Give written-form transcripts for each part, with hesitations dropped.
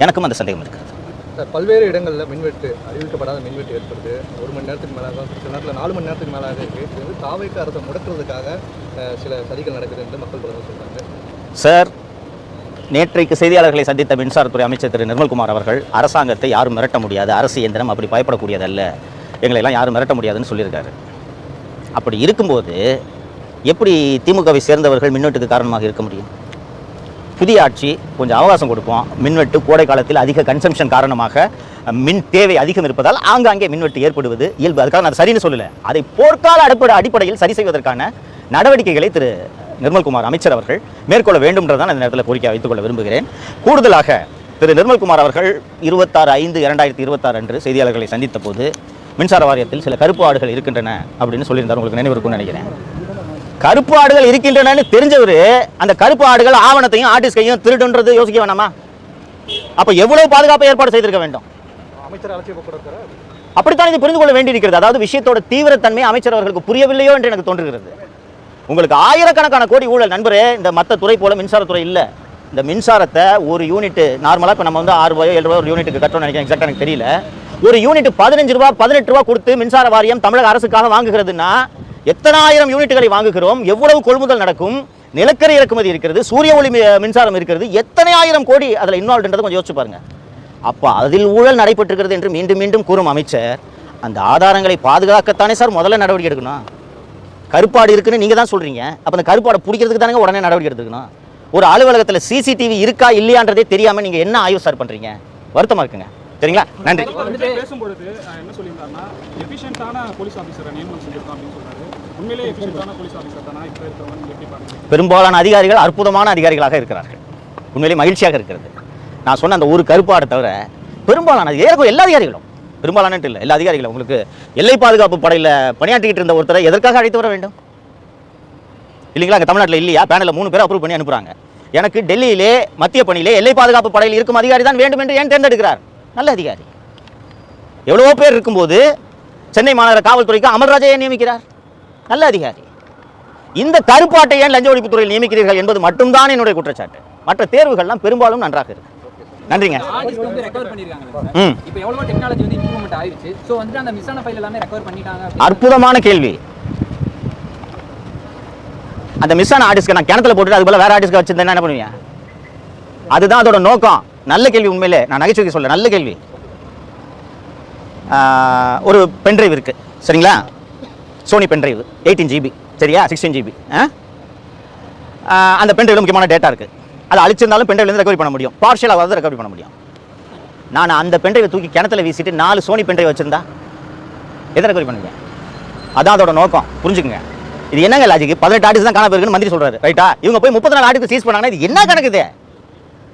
எனக்கும் அந்த சந்தேகம் இருக்குது. சார், பல்வேறு இடங்களில் மின்வெட்டு அறிவிக்கப்படாத மின்வெட்டு ஏற்படுது. 1 மணி நேரத்துக்கு மேலாக, சில நேரத்தில் 4 மணி நேரத்துக்கு மேலாக இருக்குது. இது வந்து தாவேக அரசை முடக்கிறதுக்காக சில சதிகள் நடக்குது என்று மக்கள் பலரும் சொல்கிறாங்க. சார், நேற்றைக்கு செய்தியாளர்களை சந்தித்த மின்சாரத்துறை அமைச்சர் திரு நிர்மல்குமார் அவர்கள் அரசாங்கத்தை யாரும் மிரட்ட முடியாது, அரசு இயந்திரம் அப்படி பயப்படக்கூடியதல்ல, எங்களெல்லாம் யாரும் மிரட்ட முடியாதுன்னு சொல்லியிருக்காரு. அப்படி இருக்கும்போது எப்படி திமுகவை சேர்ந்தவர்கள் மின்வெட்டுக்கு காரணமாக இருக்க முடியும்? புதிய ஆட்சி கொஞ்சம் அவகாசம் கொடுப்போம், மின்வெட்டு கோடை காலத்தில் அதிக கன்சம்ஷன் காரணமாக மின் தேவை அதிகம் இருப்பதால் ஆங்காங்கே மின்வெட்டு ஏற்படுவது இயல்பு. அதுக்காக நான் சரின்னு சொல்லலை. அதை போர்க்கால அடிப்படையில் சரி செய்வதற்கான நடவடிக்கைகளை திரு நிர்மல்குமார் அமைச்சர் அவர்கள் மேற்கொள்ள வேண்டும்ன்றதான் அந்த நேரத்தில் கோரிக்கை வைத்துக் கொள்ள விரும்புகிறேன். கூடுதலாக திரு நிர்மல்குமார் அவர்கள் 26/5/2026 அன்று செய்தியாளர்களை சந்தித்த போது மின்சார வாரியத்தில் சில கருப்பு ஆடுகள் இருக்கின்றன அப்படின்னு சொல்லியிருந்தார். உங்களுக்கு நினைவு இருக்கும்னு நினைக்கிறேன். கருப்பு ஆடுகள் இருக்கின்றன தெரிஞ்சவர் அந்த கருப்பு ஆடுகள் ஆவணத்தையும் ஆர்டிஸ்கையும் திருடுன்றது யோசிக்க வேணாமா? அப்ப எவ்வளவு பாதுகாப்பை ஏற்பாடு செய்திருக்க வேண்டும்? அமைச்சர் அப்படித்தான் இது புரிந்து கொள்ள வேண்டியிருக்கிறது. அதாவது விஷயத்தோட தீவிரத்தன்மை அமைச்சர் அவர்களுக்கு புரியவில்லையோ என்று எனக்கு தோன்றுகிறது. உங்களுக்கு ஆயிரக்கணக்கான கோடி ஊழல் நண்பரே. இந்த மற்ற துறை போல மின்சாரத்துறை இல்லை. இந்த மின்சாரத்தை ஒரு யூனிட் நார்மலாக இப்போ நம்ம வந்து 6 ரூபாயோ 7 ரூபாய் ஒரு யூனிட்டுக்கு கட்டணும்னு நினைக்கிறேன், எக்ஸாக்டாக எனக்கு தெரியல. ஒரு யூனிட் 15 ரூபா 18 ரூபா கொடுத்து மின்சார வாரியம் தமிழக அரசுக்காக வாங்குகிறதுனா எத்தனாயிரம் யூனிட்டுகளை வாங்குகிறோம், எவ்வளவு கொள்முதல் நடக்கும், நிலக்கரி இறக்குமதி இருக்கிறது, சூரிய ஒளி மின்சாரம் இருக்கிறது, எத்தனை ஆயிரம் கோடி அதில் இன்வால்வ்ன்றதை கொஞ்சம் யோசிச்சு பாருங்க. அப்போ அதில் ஊழல் நடைபெற்றிருக்கிறது என்று மீண்டும் மீண்டும் கூறும் அமைச்சர் அந்த ஆதாரங்களை பாதுகாக்கத்தானே சார் முதல்ல நடவடிக்கை எடுக்கணும். கருப்பாடு இருக்குன்னு நீங்கள் தான் சொல்கிறீங்க. அப்போ அந்த கருப்பாடை பிடிக்கிறதுக்கு தானே உடனே நடவடிக்கை எடுத்துக்கணும். ஒரு அலுவலகத்தில் சிசிடிவி இருக்கா இல்லையான்றதே தெரியாமல் நீங்கள் என்ன ஆய்வு சார் பண்ணுறீங்க? வருத்தமாக இருக்குங்க. சரிங்களா? நன்றி. பேசும்பொழுது என்ன சொல்லியிருந்தாருன்னா எஃபிஷியன்ட்டான போலீஸ் ஆஃபீஸரை நியமனம் செஞ்சிருக்கோம் அப்படின்னு சொல்றாரு. உண்மையிலே எஃபிஷியன்ட்டான போலீஸ் ஆஃபீஸர் தானா இப்போ இருக்கிறவங்க எப்படி பாருங்க? பெரும்பாலான அதிகாரிகள் அற்புதமான அதிகாரிகளாக இருக்கிறார்கள். உண்மையிலே மகிழ்ச்சியாக இருக்கிறது. நான் சொன்ன அந்த ஒரு கருப்பாடை தவிர பெரும்பாலான எல்லா அதிகாரிகளும், பெரும்பாலான இல்லை எல்லா அதிகாரிகளும், உங்களுக்கு எல்லை பாதுகாப்பு படையில் பணியாற்றிக்கிட்டு இருந்த ஒருத்தரை எதற்காக அழைத்து வர வேண்டும் இல்லைங்களா? அங்கே தமிழ்நாட்டில் இல்லையா? பேனலில் 3 பேர் அப்ரூவ் பண்ணி அனுப்புகிறாங்க. எனக்கு டெல்லியிலே மத்திய பணியிலே எல்லை பாதுகாப்பு படையில் இருக்கும் அதிகாரி தான் வேண்டும் என்று ஏன் தேர்ந்தெடுக்கிறார்? நல்ல அதிகாரி. எவ்வளவோ பேர் இருக்கும்போது சென்னை மாநகர காவல்துறைக்கு அமல்ராஜை நியமிக்கிறார். நல்ல அதிகாரி. இந்த கருப்பாட்டை ஏன் லஞ்ச ஒழிப்பு துறையில் நியமிக்கிறீர்கள் என்பது மட்டும்தான் என்னுடைய குற்றச்சாட்டு. மற்ற தேர்வுகள்லாம் பெரும்பாலும் நன்றாக இருக்கு. நன்றிங்க. அற்புதமான கேள்வி. அந்த மிஸ்ஸான ஆர்டிஸ்க்கு நான் கிணத்துல போட்டுட்டு அது போல வேற ஆர்டிஸ்க்கு வச்சிருந்தேன் என்ன பண்ணுவீங்க? அதுதான் அதோட நோக்கம். நல்ல கேள்வி. உண்மையிலே நான் நகைச்சுவைக்கு சொல்ல நல்ல கேள்வி. ஒரு பென்ட்ரைவ் இருக்கு சரிங்களா? சோனி பென்ட்ரைவ் 18 GB சரியா? 16 GB. அந்த பென்ட்ரைவில் முக்கியமான டேட்டா இருக்கு. அதை அழிச்சிருந்தாலும் பென்ட்ரைவ்லேருந்து ரெக்கவரி பண்ண முடியும், பார்ஷியலாக ரெக்கவரி பண்ண முடியும். நான் அந்த பென்ட்ரைவை தூக்கி கிணத்துல வீசிட்டு 4 சோனி பென்ட்ரைவ் வச்சிருந்தா எதை ரெக்கவரி பண்ணுவீங்க? அதான் அதோட நோக்கம். புரிஞ்சுக்குங்க. இது என்னங்க லாஜிக்? 18 ஆர்டிஸ்ட் தான் காண போயிருக்குன்னு மந்திரி சொல்றாரு, ரைட்டா? இவங்க போய் 34 ஆர்டிஸ்ட் சீஸ் பண்ணாங்கன்னா இது என்ன கணக்குது?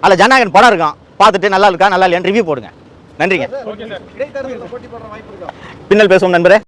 அதில் ஜனநாயகன் படம் இருக்கும், பார்த்துட்டு நல்லா இருக்கா நல்லா இல்லையான்னு ரிவ்யூ போடுங்க. நன்றிங்க. பின்னல் பேசுவோம் நண்பரே.